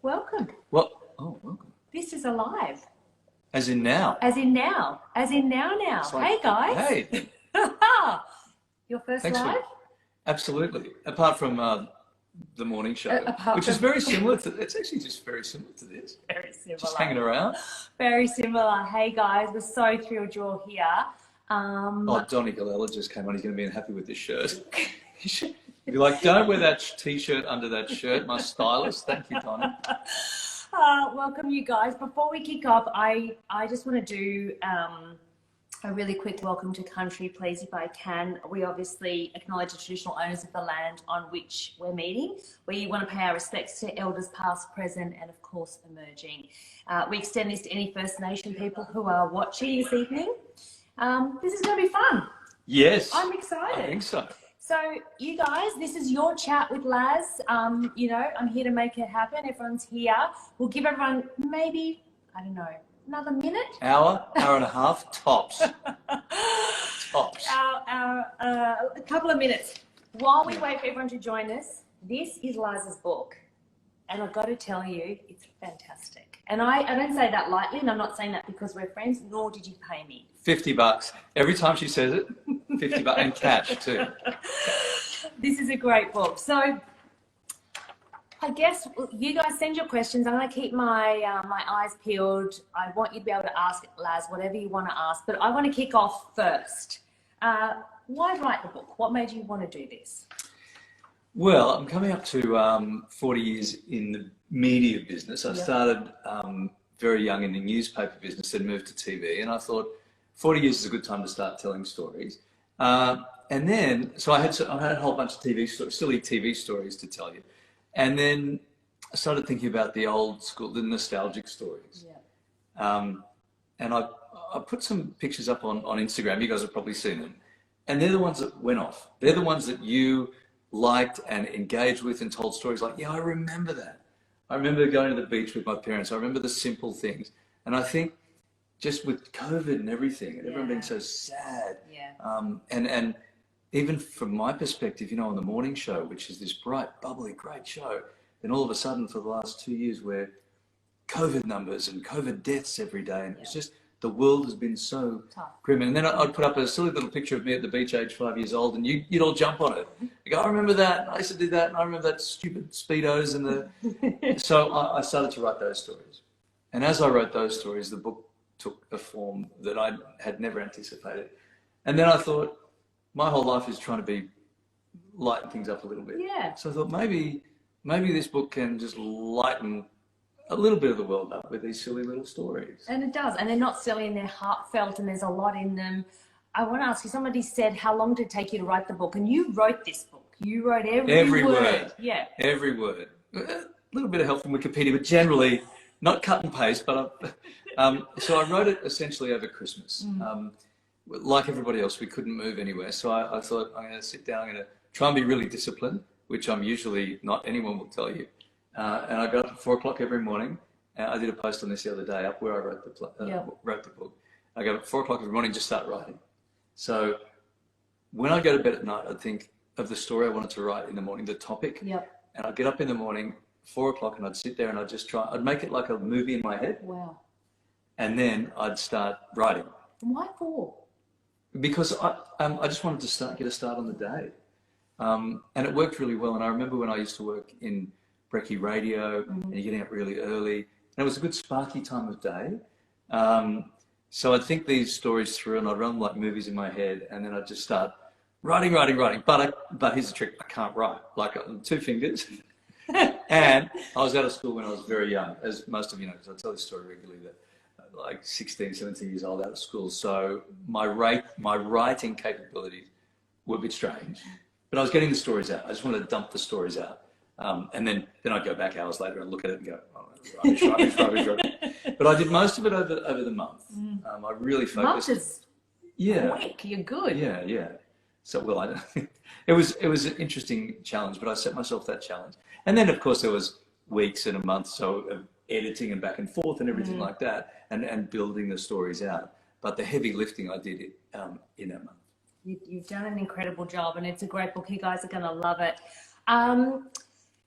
Welcome. What? Oh, welcome. This is alive. As in now? As in now. As in now. Like, hey, guys. Hey. Your first Thanks live? Absolutely. Apart from the morning show, which is very similar to, it's actually just very similar to this. Very similar. Just hanging around. Very similar. Hey, guys, we're so thrilled you're here. Donny Galella just came on. He's going to be unhappy with this shirt. You're like, don't wear that T-shirt under that shirt, my stylist. Thank you, Donny. Welcome, you guys. Before we kick off, I just want to do a really quick welcome to country, please, if I can. We obviously acknowledge the traditional owners of the land on which we're meeting. We want to pay our respects to elders past, present, and of course emerging. We extend this to any First Nation people who are watching this evening. This is going to be fun. Yes. I'm excited. I think so. So, you guys, this is your chat with Laz. You know, I'm here to make it happen. Everyone's here. We'll give everyone maybe, I don't know, another minute? Hour and a half, tops. Tops. A couple of minutes. While we wait for everyone to join us, this is Laz's book. And I've got to tell you, it's fantastic. And I don't say that lightly, and I'm not saying that because we're friends, nor did you pay me. $50. Every time she says it, $50 and cash too. This is a great book. So I guess you guys send your questions. I'm going to keep my my eyes peeled. I want you to be able to ask Laz whatever you want to ask, but I want to kick off first. Why write the book? What made you want to do this? Well, I'm coming up to 40 years in the media business. I started very young in the newspaper business, then moved to TV, and I thought 40 years is a good time to start telling stories. And then, so I had a whole bunch of TV stories, silly TV stories to tell you. And then I started thinking about the old school, the nostalgic stories. Yeah. And I put some pictures up on Instagram. You guys have probably seen them. And they're the ones that went off. They're the ones that you liked and engaged with and told stories like, yeah, I remember that. I remember going to the beach with my parents. I remember the simple things. And I think just with COVID and everything, and everyone being so sad, and even from my perspective, you know, on the morning show, which is this bright, bubbly, great show, then all of a sudden for the last 2 years, we're COVID numbers and COVID deaths every day, and it's just, the world has been so grim. And then I'd put up a silly little picture of me at the beach, age 5 years old, and you'd all jump on it. You go, I remember that, and I used to do that, and I remember that stupid Speedos and the... So I started to write those stories. And as I wrote those stories, the book took a form that I had never anticipated. And then I thought, my whole life is trying to lighten things up a little bit. Yeah. So I thought maybe this book can just lighten a little bit of the world up with these silly little stories. And it does. And they're not silly and they're heartfelt and there's a lot in them. I want to ask you, somebody said, how long did it take you to write the book? And you wrote this book. You wrote every word. Yeah. Every word. A little bit of help from Wikipedia, but generally not cut and paste, but so I wrote it essentially over Christmas. Like everybody else, we couldn't move anywhere. So I thought, I'm going to sit down, I'm going to try and be really disciplined, which I'm usually not, anyone will tell you. And I got up at 4 o'clock every morning. I did a post on this the other day up where I wrote the book. I got up at 4 o'clock every morning, just start writing. So when I go to bed at night, I'd think of the story I wanted to write in the morning, the topic. And I'd get up in the morning, 4 o'clock, and I'd sit there and I'd just try, I'd make it like a movie in my head. Wow. And then I'd start writing. Why 4? Because I just wanted to get a start on the day. And it worked really well. And I remember when I used to work in Brekkie radio, and you're getting up really early, and it was a good sparky time of day. So I'd think these stories through, and I'd run like movies in my head, and then I'd just start writing. But here's the trick: I can't write, like 2 fingers. And I was out of school when I was very young, as most of you know, because I tell this story regularly, that like 16, 17 years old, out of school. So my writing capabilities were a bit strange, but I was getting the stories out. I just wanted to dump the stories out. And then I'd go back hours later and look at it and go, oh, rubbish. But I did most of it over the month. I really focused. Month is quick. You're good. Yeah. So, well, it was an interesting challenge, but I set myself that challenge. And then, of course, there was weeks and a month, so of editing and back and forth and everything like that, and building the stories out. But the heavy lifting I did in that month. You've done an incredible job, and it's a great book. You guys are going to love it.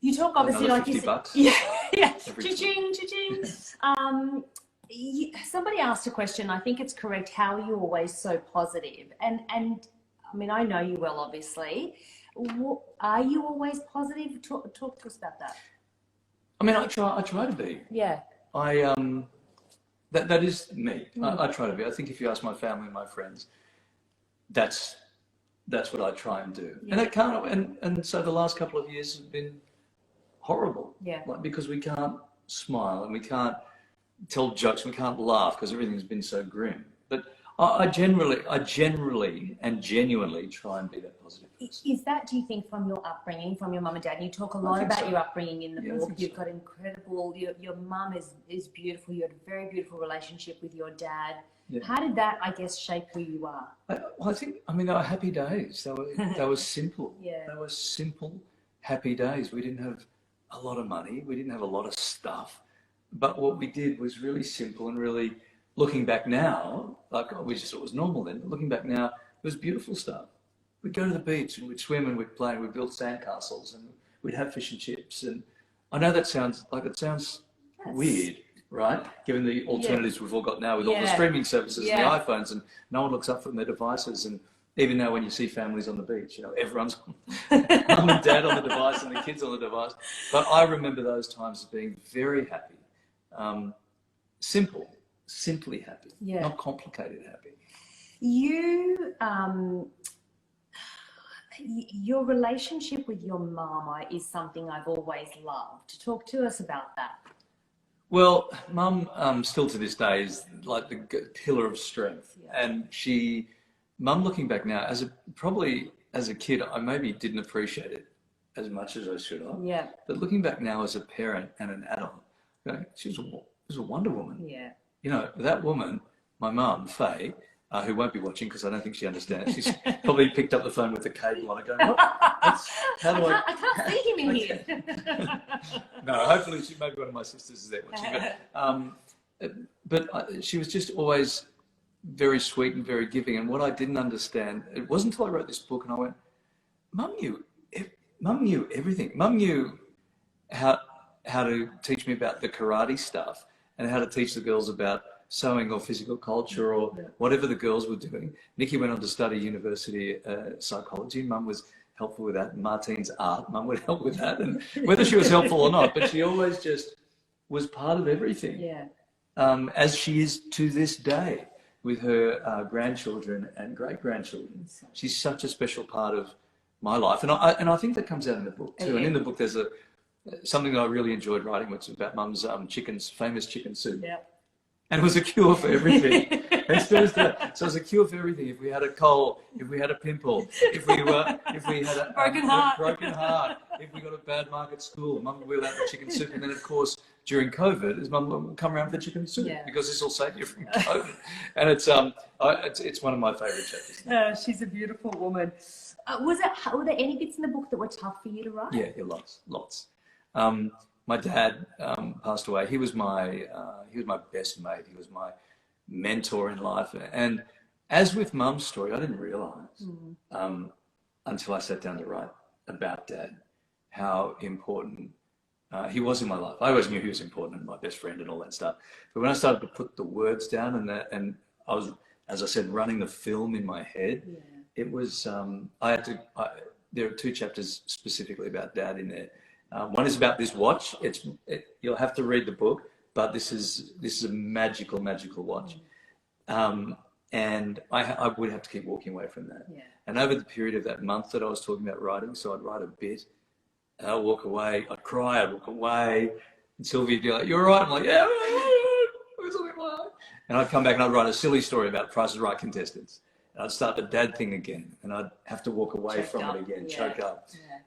You talk obviously Another like you $50. said, yeah, yeah, Every cha-ching, cha-ching. Somebody asked a question. I think it's correct. How are you always so positive? And I mean, I know you well, obviously. Are you always positive? Talk to us about that. I mean, I try to be. Yeah. That is me. I try to be. I think if you ask my family and my friends, that's what I try and do. Yeah. And it can't. And so the last couple of years have been horrible. Yeah. Like, because we can't smile and we can't tell jokes, we can't laugh because everything's been so grim. But I generally and genuinely try and be that positive person. Is that, do you think, from your upbringing, from your mum and dad? And you talk a lot about your upbringing in the book. You've got incredible, your mum is beautiful. You had a very beautiful relationship with your dad. Yeah. How did that, I guess, shape who you are? I think, I mean, they were happy days. They were simple. Yeah. They were simple, happy days. We didn't have a lot of money. We didn't have a lot of stuff. But what we did was really simple and really, looking back now, like we just thought it was normal then, but looking back now, it was beautiful stuff. We'd go to the beach and we'd swim and we'd play and we'd build sandcastles and we'd have fish and chips. And I know that sounds weird, right? Given the alternatives we've all got now with all the streaming services and the iPhones, and no one looks up from their devices. And even now when you see families on the beach, you know, everyone's mum and dad on the device and the kids on the device. But I remember those times as being very happy. Simply happy, not complicated happy. Your relationship with your mum is something I've always loved. Talk to us about that. Well, mum, still to this day, is like the pillar of strength. Yeah. And mum, looking back now, probably as a kid, I maybe didn't appreciate it as much as I should have. Yeah. But looking back now as a parent and an adult, she was a Wonder Woman. Yeah. You know, that woman, my mum, Faye, who won't be watching because I don't think she understands. She's probably picked up the phone with the cable on it going, what? I can't see him in here. No, hopefully maybe one of my sisters is there watching. But she was just always very sweet and very giving. And what I didn't understand, it wasn't until I wrote this book and I went, Mum knew everything. Mum knew how to teach me about the karate stuff and how to teach the girls about sewing or physical culture or whatever the girls were doing. Nikki went on to study university psychology. Mum was helpful with that. Martine's art, Mum would help with that. And whether she was helpful or not, but she always just was part of everything. Yeah. As she is to this day with her grandchildren and great-grandchildren. She's such a special part of my life. And I think that comes out in the book too. And in the book there's something that I really enjoyed writing, which is about Mum's famous chicken soup. Yeah. And it was a cure for everything. And still is that. So it was a cure for everything. If we had a cold, if we had a pimple, if we had a broken heart, if we got a bad mark at school, Mum would wheel out the chicken soup. And then, of course, during COVID, Mum would come around for the chicken soup because this will save you from COVID. And it's one of my favourite chapters. She's a beautiful woman. Were there any bits in the book that were tough for you to write? Yeah, lots. My dad passed away. He was my best mate. He was my mentor in life. And as with Mum's story, I didn't realise until I sat down to write about Dad how important he was in my life. I always knew he was important and my best friend and all that stuff. But when I started to put the words down and I was, as I said, running the film in my head, it was there are 2 chapters specifically about Dad in there. One is about this watch. You'll have to read the book, but this is a magical watch. And I would have to keep walking away from that. Yeah. And over the period of that month that I was talking about writing, so I'd write a bit, and I'd walk away, I'd cry, I'd walk away, and Sylvia'd be like, "You're right." I'm like, "Yeah, and I'd come back and I'd write a silly story about Price is Right contestants. And I'd start the Dad thing again, and I'd have to walk away from it again, choke up. Yeah.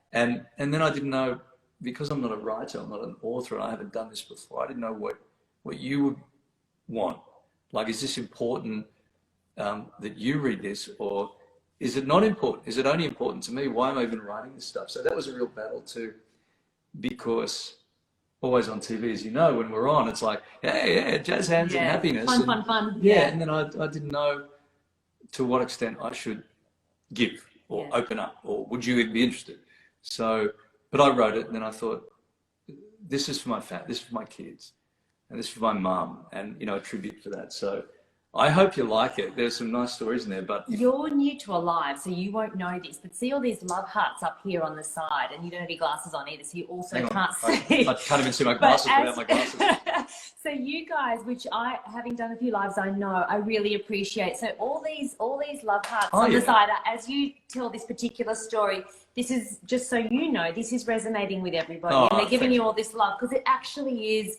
And then I didn't know, because I'm not a writer, I'm not an author, and I haven't done this before, I didn't know what you would want. Like, is this important that you read this, or is it not important? Is it only important to me? Why am I even writing this stuff? So that was a real battle too, because always on TV, as you know, when we're on, it's like, yeah, jazz hands and happiness. Fun. Yeah, and then I didn't know to what extent I should give or open up, or would you even be interested? So But I wrote it, and then I thought, this is for this is for my kids, and this is for my mum, and you know, a tribute for that. So I hope you like it. There's some nice stories in there, but you're new to Alive, so you won't know this, but see all these love hearts up here on the side, and you don't have your glasses on either, so you also can't see. I can't even see my glasses without my glasses. So you guys, which having done a few lives, I know I really appreciate. So all these love hearts on the side, as you tell this particular story, this is, just so you know, this is resonating with everybody, and they're giving you all this love, because it actually is.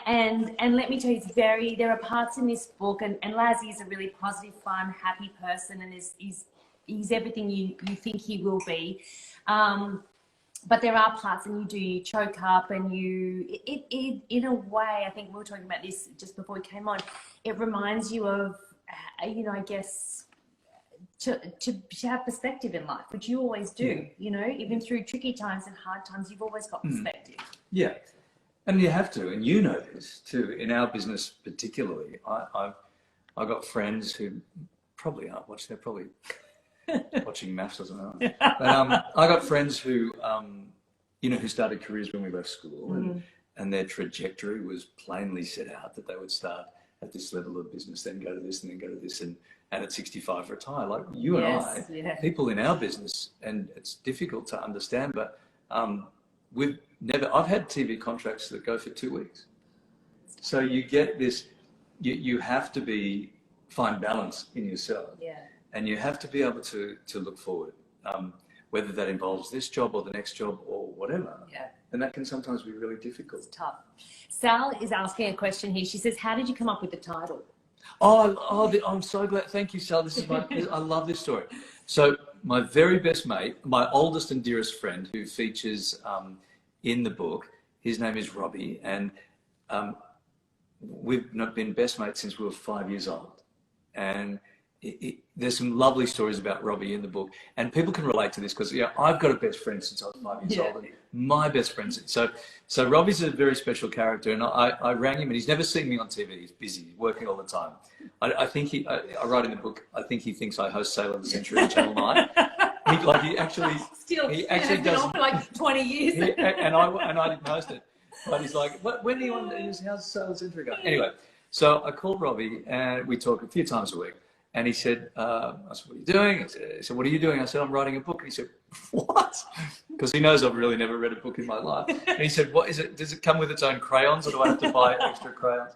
And let me tell you, there are parts in this book, and Lazzy is a really positive, fun, happy person, and he's everything you think he will be. But there are parts, and you choke up, and it in a way, I think we were talking about this just before we came on, it reminds you of, you know, I guess, to have perspective in life, which you always do, you know, even through tricky times and hard times, you've always got perspective. Yeah. And you have to, and you know this too, in our business particularly. I've got friends who probably aren't watching, they're probably watching maths or something. But I got friends who, you know, who started careers when we left school, and their trajectory was plainly set out that they would start at this level of business, then go to this, and then go to this, and at 65 retire. Like you and I, people in our business, and it's difficult to understand, but I've had TV contracts that go for 2 weeks. So you get this, you have to find balance in yourself. Yeah. And you have to be able to look forward, whether that involves this job or the next job or whatever. Yeah. And that can sometimes be really difficult. It's tough. Sal is asking a question here. She says, how did you come up with the title? I'm so glad. Thank you, Sal. I love this story. So my very best mate, my oldest and dearest friend, who features in the book, his name is Robbie, and we've been best mates since we were 5 years old. And there's some lovely stories about Robbie in the book, and people can relate to this because I've got a best friend since I was 5 years old, and my best friend. So Robbie's a very special character, and I rang him, and he's never seen me on TV. He's busy, working all the time. I think I write in the book, I think he thinks I host Sail of the Century on Channel 9. He actually does been on for like 20 years. And I didn't host it, but he's like, when do you want how's Sail of the Century going? Anyway, so I called Robbie, and we talk a few times a week. And he said, I said, what are you doing? He said, what are you doing? I said, I'm writing a book. And he said, what? Because he knows I've really never read a book in my life. And he said, what is it? Does it come with its own crayons, or do I have to buy extra crayons?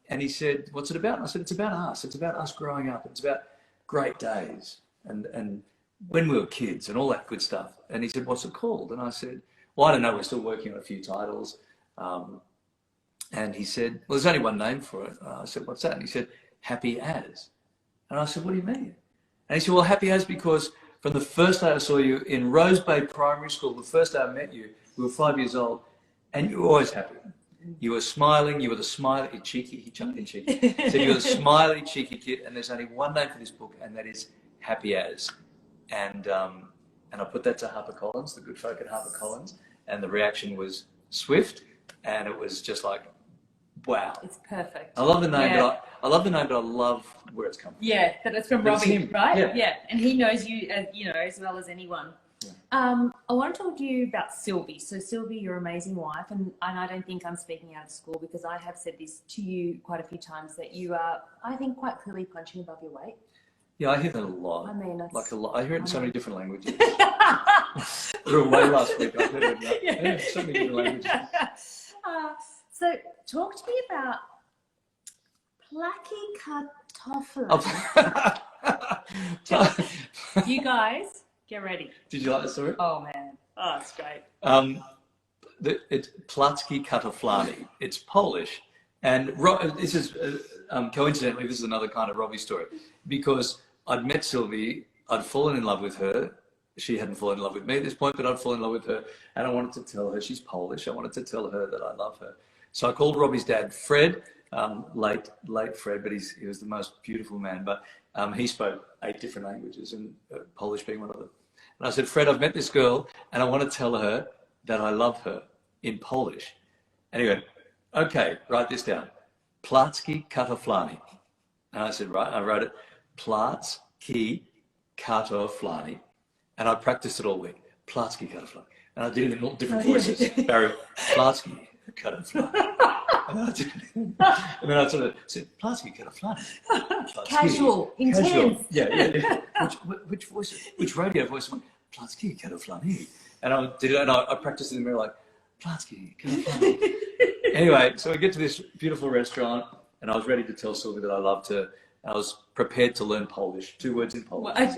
And he said, what's it about? And I said, it's about us. It's about us growing up. It's about great days and when we were kids and all that good stuff. And he said, what's it called? And I said, well, I don't know. We're still working on a few titles. And he said, well, there's only one name for it. I said, what's that? And he said, Happy As. And I said, what do you mean? And he said, well, Happy As because from the first day I saw you in Rose Bay Primary School, the first day I met you, we were 5 years old, and you were always happy. You were smiling, you were the smiley, cheeky, he jumped in cheeky. So you were the smiley, cheeky kid, and there's only one name for this book, and that is Happy As. And I put that to HarperCollins, the good folk at HarperCollins, and the reaction was swift, and it was just like, wow. It's perfect. I love the name, I love the name, but I love where it's come from. Yeah, that it's from Robbie, right? Yeah. And he knows you, you know, as well as anyone. Yeah. I want to talk to you about Sylvie. So Sylvie, your amazing wife, and I don't think I'm speaking out of school because I have said this to you quite a few times, that you are, I think, quite clearly punching above your weight. Yeah, I hear that a lot. I mean, like a lot. I hear it in so many different languages. We were away last week. I heard it in so many different languages. So talk to me about Placky Kartoffeln. You guys, get ready. Did you like the story? Oh, man. Oh, it's great. It's Placki Kartoflani. It's Polish. And this is, coincidentally, this is another kind of Robbie story. Because I'd met Sylvie, I'd fallen in love with her. She hadn't fallen in love with me at this point, but I'd fallen in love with her. And I wanted to tell her, she's Polish, I wanted to tell her that I love her. So I called Robbie's dad, Fred, late Fred, but he was the most beautiful man. But he spoke 8 different languages, and Polish being one of them. And I said, Fred, I've met this girl, and I want to tell her that I love her in Polish. And he went, okay, write this down. Placki Kartoflani. And I said, right, I wrote it, Placki Kartoflani. And I practiced it all week. Placki Kartoflani. And I did it in all different voices. Barry, Platsky, cut it flat. And then I sort of said, Platsky, cut it flat. Casual, intense. Yeah. Which voice, which radio voice went, Platsky, cut it flat. And I did it, and I practiced in the mirror like, Platsky, cut it flat. Anyway, so I get to this beautiful restaurant, and I was ready to tell Sylvie that I loved her. I was prepared to learn Polish, 2 words in Polish.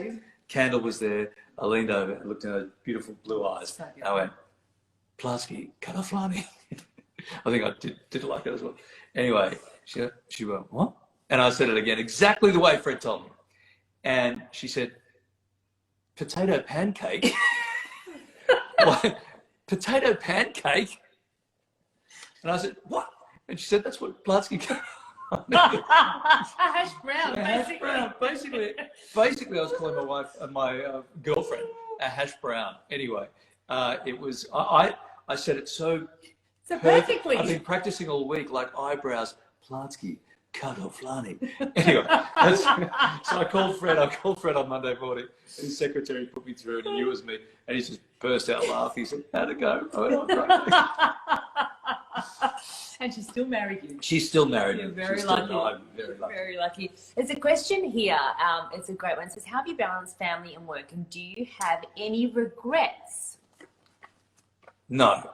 Candle was there. I leaned over and looked in her beautiful blue eyes. And I went, Platsky, Karaflani. I think I did it like that as well. Anyway, she went, what? And I said it again, exactly the way Fred told me. And she said, potato pancake? What? Potato pancake? And I said, what? And she said, that's what Platsky a hash brown, basically. Basically, I was calling my wife, my girlfriend, a hash brown. Anyway, it was, I said it so perfectly. I've been practicing all week, like eyebrows, Platsky, Karaflani. Anyway, so I called Fred on Monday morning. His secretary put me through and he knew it was me. And he just burst out laughing. He said, how'd it go? I went, oh, great. And she still married you. She's still married. You're very lucky. I'm very lucky. Very lucky. There's a question here. It's a great one. It says, how do you balance family and work? And do you have any regrets? No.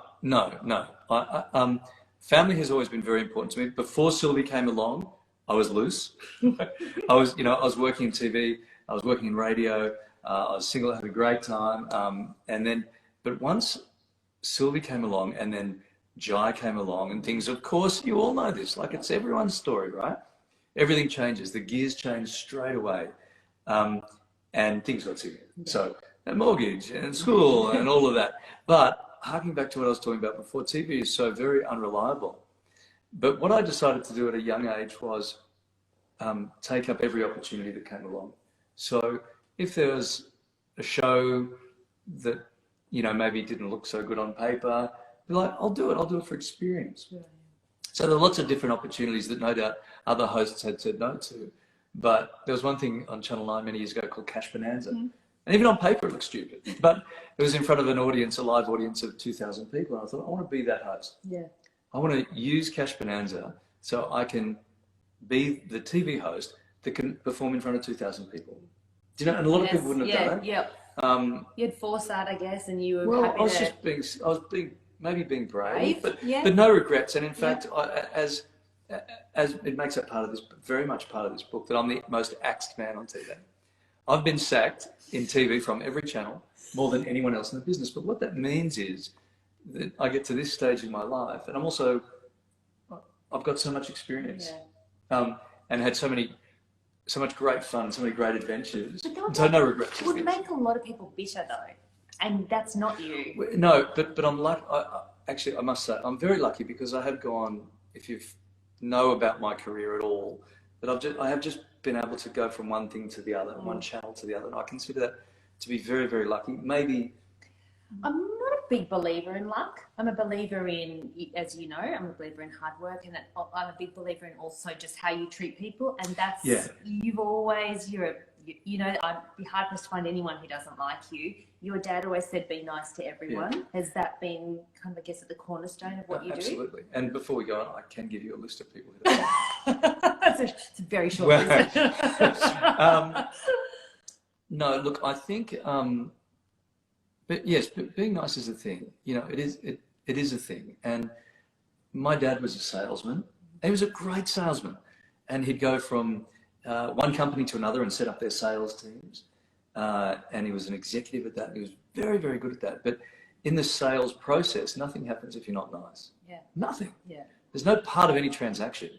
Family has always been very important to me. Before Sylvie came along, I was loose. I was working in TV. I was working in radio. I was single, had a great time. But once Sylvie came along and then Jai came along and things, of course, you all know this, like it's everyone's story, right? Everything changes. The gears change straight away. And things got serious. So a mortgage and school and all of that. But harking back to what I was talking about before, TV is so very unreliable. But what I decided to do at a young age was take up every opportunity that came along. So if there was a show that, maybe didn't look so good on paper, be like, I'll do it for experience. Yeah. So there are lots of different opportunities that no doubt other hosts had said no to. But there was one thing on Channel 9 many years ago called Cash Bonanza. Mm-hmm. And even on paper it looked stupid. But it was in front of an audience, a live audience of 2,000 people. And I thought, I want to be that host. Yeah. I want to use Cash Bonanza so I can be the TV host that can perform in front of 2,000 people. Do you know? And a lot of people wouldn't have done that. Yeah. You'd force that, I guess, and you were happy I was being brave, but no regrets. And in fact, as it makes that very much part of this book, that I'm the most axed man on TV. I've been sacked in TV from every channel more than anyone else in the business. But what that means is that I get to this stage in my life, and I've got so much experience, and had so much great fun, so many great adventures. So no regrets. It would make a lot of people bitter though, and that's not you. No, but I'm lucky. Actually, I must say I'm very lucky because I have gone. If you know about my career at all, that I have just been able to go from one thing to the other, one channel to the other. And I consider that to be very, very lucky. Maybe I'm not a big believer in luck. I'm a believer in, as you know, I'm a believer in hard work, and I'm a big believer in also just how you treat people. And that's I'd be hard pressed to find anyone who doesn't like you. Your dad always said, be nice to everyone. Yeah. Has that been kind of, I guess, at the cornerstone of what you do? Absolutely. And before we go on, I can give you a list of people who it's a very short list. No, look, I think, but being nice is a thing. It is a thing. And my dad was a salesman. He was a great salesman. And he'd go from one company to another and set up their sales teams. And he was an executive at that. He was very, very good at that. But in the sales process, nothing happens if you're not nice. Yeah. Nothing. Yeah. There's no part of any transaction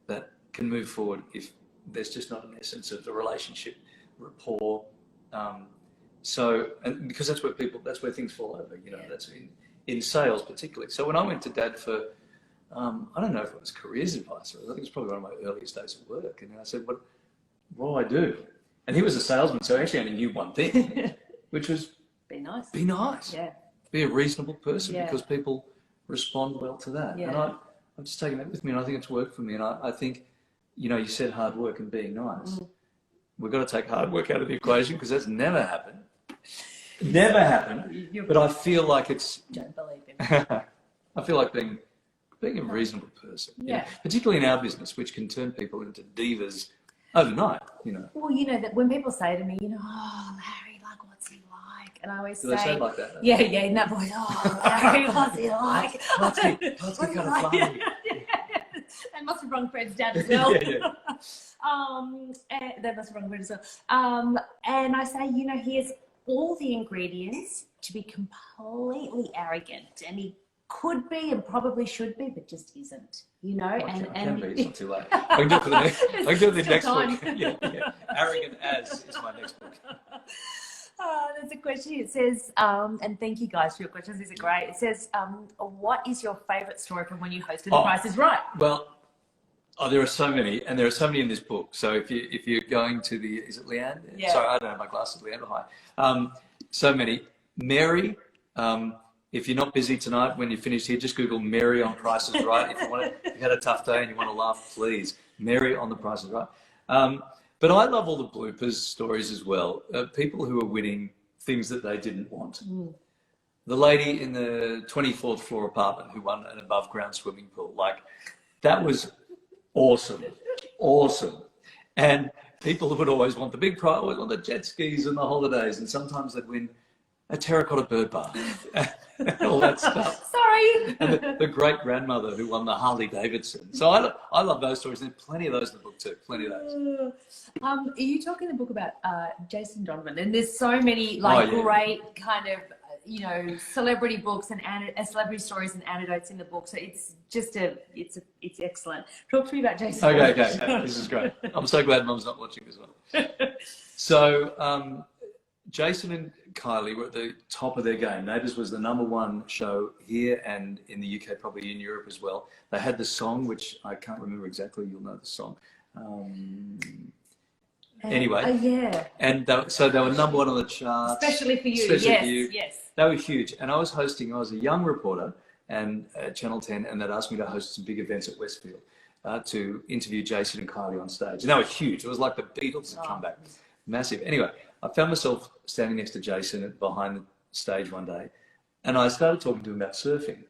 that can move forward if there's just not an essence of the relationship, rapport. And because that's where things fall over, that's in sales particularly. So when I went to Dad for, I don't know if it was careers advice, or I think it was probably one of my earliest days of work. And I said, what do I do? And he was a salesman, so I actually only knew one thing, which was be nice. Be nice. Yeah. Be a reasonable person, because people respond well to that. Yeah. And I've just taken that with me, and I think it's worked for me. And I think, you said hard work and being nice. We've got to take hard work out of the equation because that's never happened. Never happened. But I feel like it's. Don't believe him. I feel like being a reasonable person. Yeah. You know, particularly in our business, which can turn people into divas overnight. You know. Well, you know that when people say to me, you know, oh, Larry, like, what's he like? And I always Do they say it like that? yeah, in that voice, oh, Larry, what's he like? What's he kind of funny? They must have rung Fred's dad as well. Yeah. They must have rung Fred as well. And I say, you know, he has all the ingredients to be completely arrogant, and he could be and probably should be, but just isn't, you know. I can be. It's not too late. I can do it for the next. I can do it the next book. Yeah. Arrogant as is my next book. There's a question. It says, and thank you guys for your questions. These are great. It says, what is your favourite story from when you hosted The Price is Right? Well, there are so many, and there are so many in this book. So if you're going to the, is it Leanne? Yeah. Sorry, I don't have my glasses. Leanne, hi. So many. Mary. If you're not busy tonight, when you're finished here, just Google Mary on Price is Right. If you had a tough day and you want to laugh, please. Mary on The Price is Right. But I love all the bloopers stories as well. People who are winning things that they didn't want. Mm. The lady in the 24th floor apartment who won an above ground swimming pool. Like, that was awesome. Awesome. And people would always want the big prize, always want the jet skis and the holidays. And sometimes they'd win a terracotta bird bath and all that stuff. Sorry. And the great grandmother who won the Harley Davidson. So I love those stories. There's plenty of those in the book too. Plenty of those. Are you talking in the book about Jason Donovan? And there's so many great kind of celebrity books and celebrity stories and anecdotes in the book. So it's just it's excellent. Talk to me about Jason. Okay. This is great. I'm so glad Mum's not watching this one. So Jason and Kylie were at the top of their game. Neighbours was the #1 show here and in the UK, probably in Europe as well. They had the song, which I can't remember exactly. You'll know the song. Anyway. Yeah. And so they were #1 on the charts. Especially for you. Yes. They were huge. And I was a young reporter and at Channel 10, and they'd asked me to host some big events at Westfield to interview Jason and Kylie on stage. And they were huge. It was like the Beatles had come back. Massive. Anyway, I found myself standing next to Jason behind the stage one day, and I started talking to him about surfing.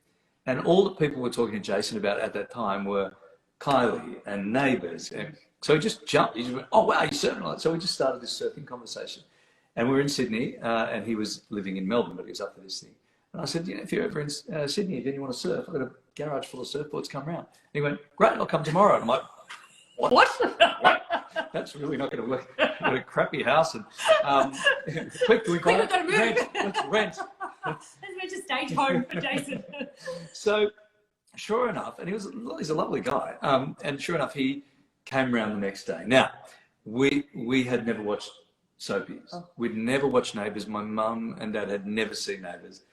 And all the people were talking to Jason about at that time were Kylie and Neighbours. And so he just jumped. He just went, "Oh, wow, you're surfing." So we just started this surfing conversation. And we were in Sydney, and he was living in Melbourne, but he was up for this thing. And I said, if you're ever in Sydney, if you want to surf, I've got a garage full of surfboards, come round. And he went, "Great, I'll come tomorrow." And I'm like, What? What? That's really not going to work. I've got a crappy house. And quick, we've got to move. Let's rent. Let's rent a stage home for Jason. So, sure enough, and he's a lovely guy. And sure enough, he came round the next day. Now, we had never watched soapies. Oh. We'd never watched Neighbours. My mum and dad had never seen Neighbours.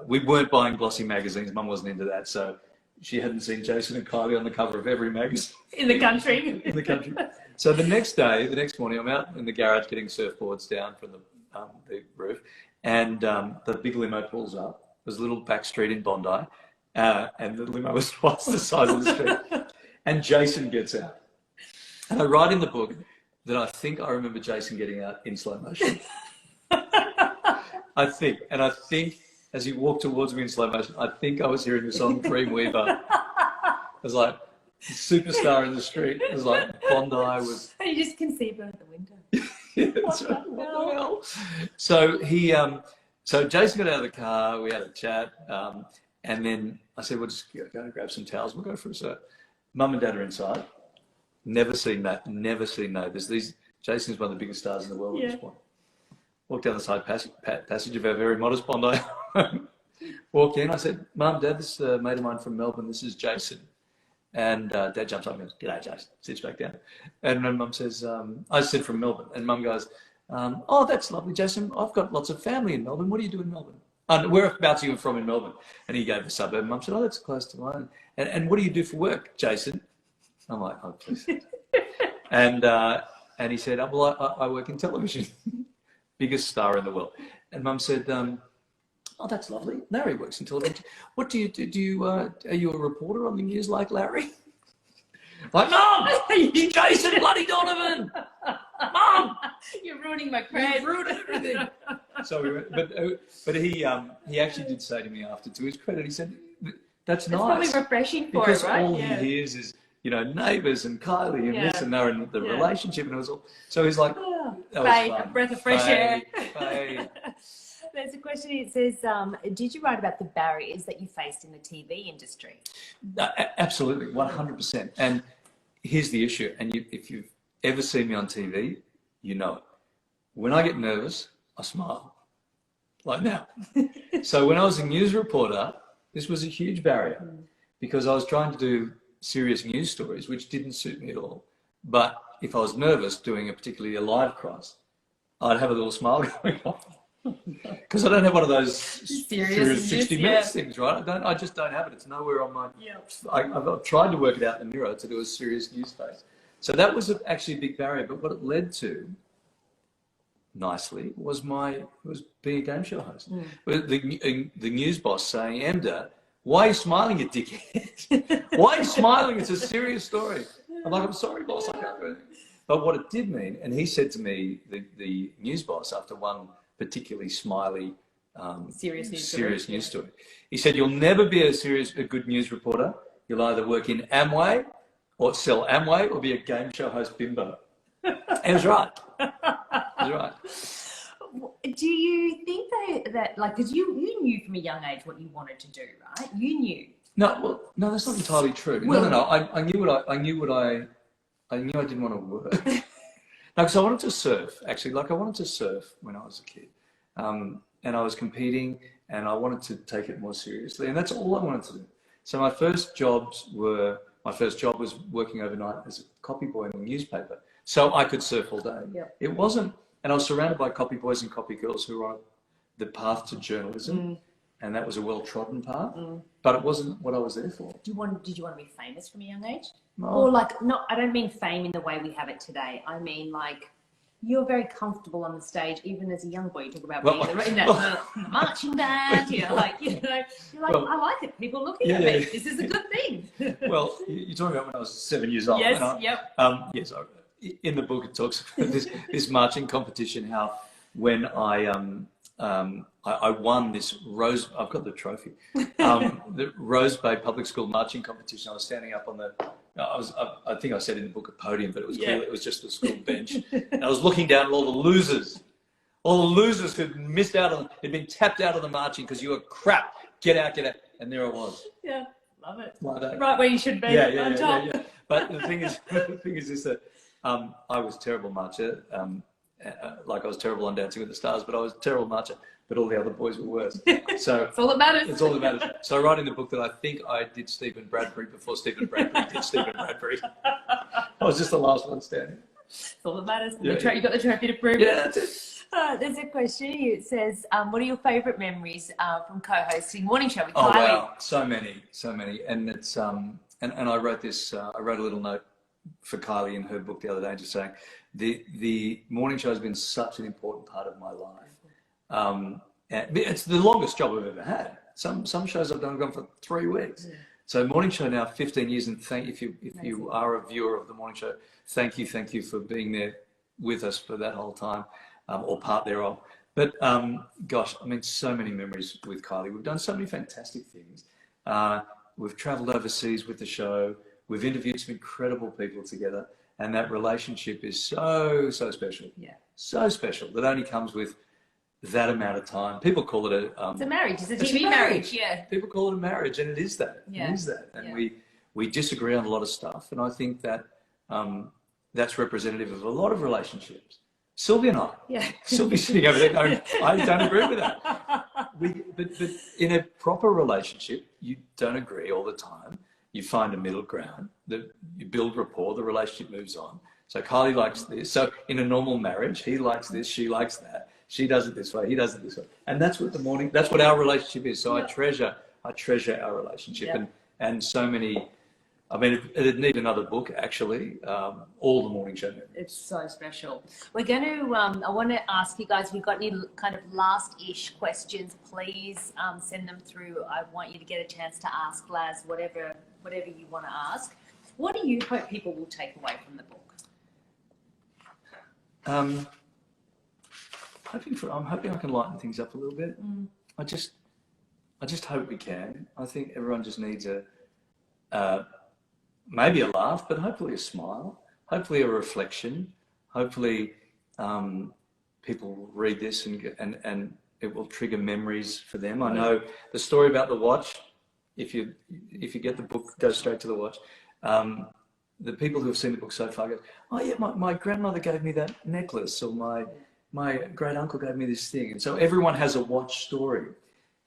We weren't buying glossy magazines. Mum wasn't into that, so she hadn't seen Jason and Kylie on the cover of every magazine in the country. In the country. So the next morning, I'm out in the garage getting surfboards down from the roof, and the big limo pulls up. There's a little back street in Bondi, and the limo was twice the size of the street. And Jason gets out, and I write in the book that I think I remember Jason getting out in slow motion. I think as he walked towards me in slow motion, I think I was hearing the song Dreamweaver. It was like Superstar in the Street. It was like Bondi was. And you just can see it out the window. Yeah, what the hell? So so Jason got out of the car. We had a chat, and then I said, "We'll just go and grab some towels. We'll go for a surf." Mum and Dad are inside. Never seen that. Never seen Neighbours. Jason's one of the biggest stars in the world at this point. Walked down the side passage of our very modest Bondi. Walked in. I said, "Mum, Dad, this is a mate of mine from Melbourne. This is Jason." And Dad jumps up and goes, "G'day, Jason." Sits back down. And then Mum says, I said from Melbourne. And Mum goes, "Oh, that's lovely, Jason. I've got lots of family in Melbourne. What do you do in Melbourne?" "Whereabouts are you from in Melbourne?" And he gave the suburb. Mum said, "Oh, that's close to mine." And what do you do for work, Jason? I'm like, "Oh, please." And he said, "Well, I work in television." Biggest star in the world. And Mum said, "Oh, that's lovely. Larry works in television. What do you do? Are you a reporter on the news like Larry?" Like, Mom, Jason bloody Donovan, Mom, You're ruining my you cred. ruined everything. So we went, but he actually did say to me after, to his credit, he said, "That's nice." It's probably refreshing for because it, right? all he hears is, neighbours and Kylie and this, and they're in the relationship, and it was all. So he's like, that was fun. A breath of fresh air. Faye. There's a question. It says, "Did you write about the barriers that you faced in the TV industry?" Absolutely, 100%. And here's the issue. And if you've ever seen me on TV, you know it. When I get nervous, I smile, like now. So when I was a news reporter, this was a huge barrier because I was trying to do serious news stories, which didn't suit me at all. But if I was nervous doing particularly a live cross, I'd have a little smile going on. Because I don't have one of those serious 60 minutes things, right? I just don't have it. It's nowhere on my. I've tried to work it out in the mirror to do a serious news face. So that was actually a big barrier. But what it led to, nicely, was being a game show host. The news boss saying, "Emdur, why are you smiling, you dickhead? Why are you smiling? It's a serious story." I'm like, "I'm sorry, boss, I can't do anything." But what it did mean, and he said to me, the news boss, after one particularly smiley, serious news story. He said, "You'll never be a good news reporter. You'll either work in Amway or sell Amway or be a game show host bimbo." And he was right. He was right. Do you think that like, because you knew from a young age what you wanted to do, right? You knew. No, that's not entirely true. No. I knew I didn't want to work. No, because I wanted to surf, actually. Like, I wanted to surf when I was a kid. And I was competing, and I wanted to take it more seriously. And that's all I wanted to do. So my first job was working overnight as a copy boy in a newspaper. So I could surf all day. Yep. It wasn't, and I was surrounded by copy boys and copy girls who were on the path to journalism. And that was a well-trodden path, but it wasn't what I was there for. Did you want to be famous from a young age? No. Or like, I don't mean fame in the way we have it today. I mean, like, you're very comfortable on the stage, even as a young boy. You talk about being in that marching band. You're like, I like it. People looking at me. This is a good thing. Well, you're talking about when I was 7 years old. Yes, Yes, in the book it talks about this marching competition, how when I won this I've got the trophy, the Rose Bay Public School marching competition. I was standing up on I think I said in the book a podium, but it was clearly, it was just the school bench. And I was looking down at all the losers who'd missed out had been tapped out of the marching because you were crap. Get out. And there I was. Yeah, love it. Like right where you should be. On top. Yeah. But the thing is this, that I was a terrible marcher. Like I was terrible on Dancing with the Stars, but I was a terrible marcher. But all the other boys were worse. So it's all that matters. It's all that matters. So I write in the book that I think I did Stephen Bradbury before Stephen Bradbury did Stephen Bradbury. I was just the last one standing. It's all that matters. You got the trophy to prove it. Yeah, that's it. There's a question here. It says, what are your favourite memories from co-hosting Morning Show with Kylie? Oh, wow. So many. And it's, and I wrote this, I wrote a little note for Kylie in her book the other day, just saying, the morning show has been such an important part of my life. And it's the longest job I've ever had. Some shows I've gone for 3 weeks. Yeah. So morning show now 15 years, and if you are a viewer of the morning show, thank you for being there with us for that whole time, or part thereof. But gosh, I mean, so many memories with Kylie. We've done so many fantastic things. We've travelled overseas with the show. We've interviewed some incredible people together, and that relationship is so special. Yeah, so special. That only comes with that amount of time. People call it it's a marriage. It's a TV marriage. Yeah. People call it a marriage, and it is that. Yeah. It is that. And we disagree on a lot of stuff, and I think that that's representative of a lot of relationships. Sylvia and I. Yeah. Sylvia's sitting over there going, I don't agree with that. But in a proper relationship, you don't agree all the time. You find a middle ground. You build rapport. The relationship moves on. So Kylie likes this. So in a normal marriage, he likes this. She likes that. She does it this way. He does it this way. And that's what our relationship is. So I treasure our relationship, and so many. I mean, it'd need another book, actually. All the morning show memories. It's so special. We're going to. I want to ask you guys. If you've got any kind of last-ish questions, please send them through. I want you to get a chance to ask Laz whatever you want to ask. What do you hope people will take away from the book? I'm hoping I can lighten things up a little bit. I just hope we can. I think everyone just needs maybe a laugh, but hopefully a smile, hopefully a reflection, hopefully people will read this and it will trigger memories for them. I know the story about the watch. If you get the book, go straight to the watch. The people who have seen the book so far go, oh yeah, my grandmother gave me that necklace, or my great uncle gave me this thing. And so everyone has a watch story.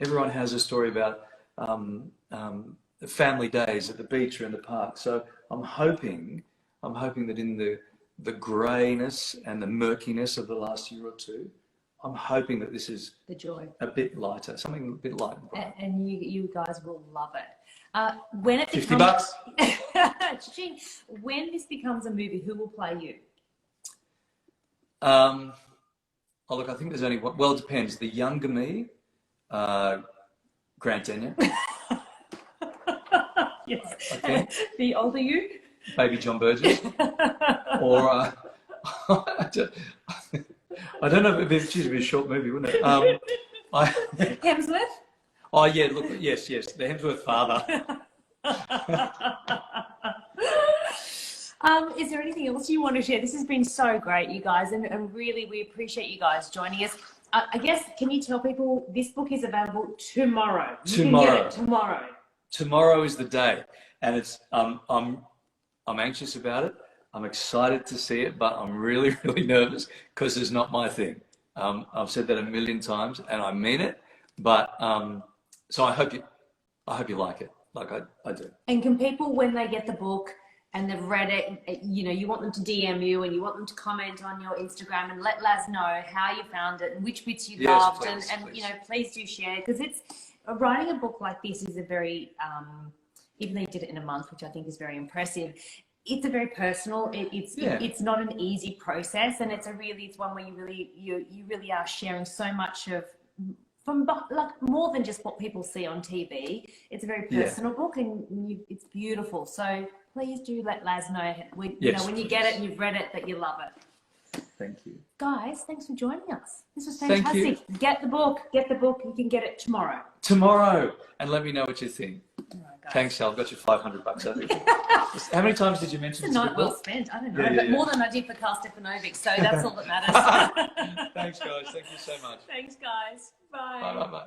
Everyone has a story about the family days at the beach or in the park. So I'm hoping that in the greyness and the murkiness of the last year or two, I'm hoping that this is the joy, a bit lighter, something a bit light and bright. And you guys will love it. When it $50. Ching, when this becomes a movie, who will play you? Oh look, I think there's only one. Well, it depends. The younger me, Grant Denyer. Yes. I think. The older you? Baby John Burgess. Or I don't know if it's just be a short movie, wouldn't it? Hemsworth? Oh yeah, look, yes, the Hemsworth father. Is there anything else you want to share? This has been so great, you guys, and really we appreciate you guys joining us. I guess, can you tell people this book is available tomorrow? You can get it tomorrow. Tomorrow is the day, and it's I'm anxious about it. I'm excited to see it, but I'm really, really nervous because it's not my thing. I've said that a million times, and I mean it. But so I hope you like it, like I do. And can people, when they get the book and they've read it, you want them to DM you and you want them to comment on your Instagram and let Laz know how you found it and which bits you loved, please. Please do share, because it's writing a book like this is a very even though you did it in a month, which I think is very impressive. It's a very personal. It's not an easy process, and it's one where you really are sharing so much of from like more than just what people see on TV. It's a very personal book, and it's beautiful. So please do let Laz know when you get it and you've read it that you love it. Thank you, guys. Thanks for joining us. This was fantastic. Get the book. You can get it tomorrow. And let me know what you think. Thanks, Sal. I've got you $500, I think. How many times did you mention it's a night well spent? I don't know, but more than I did for Carl Stefanovic, so that's all that matters. Thanks, guys. Thank you so much. Thanks, guys. Bye. Bye.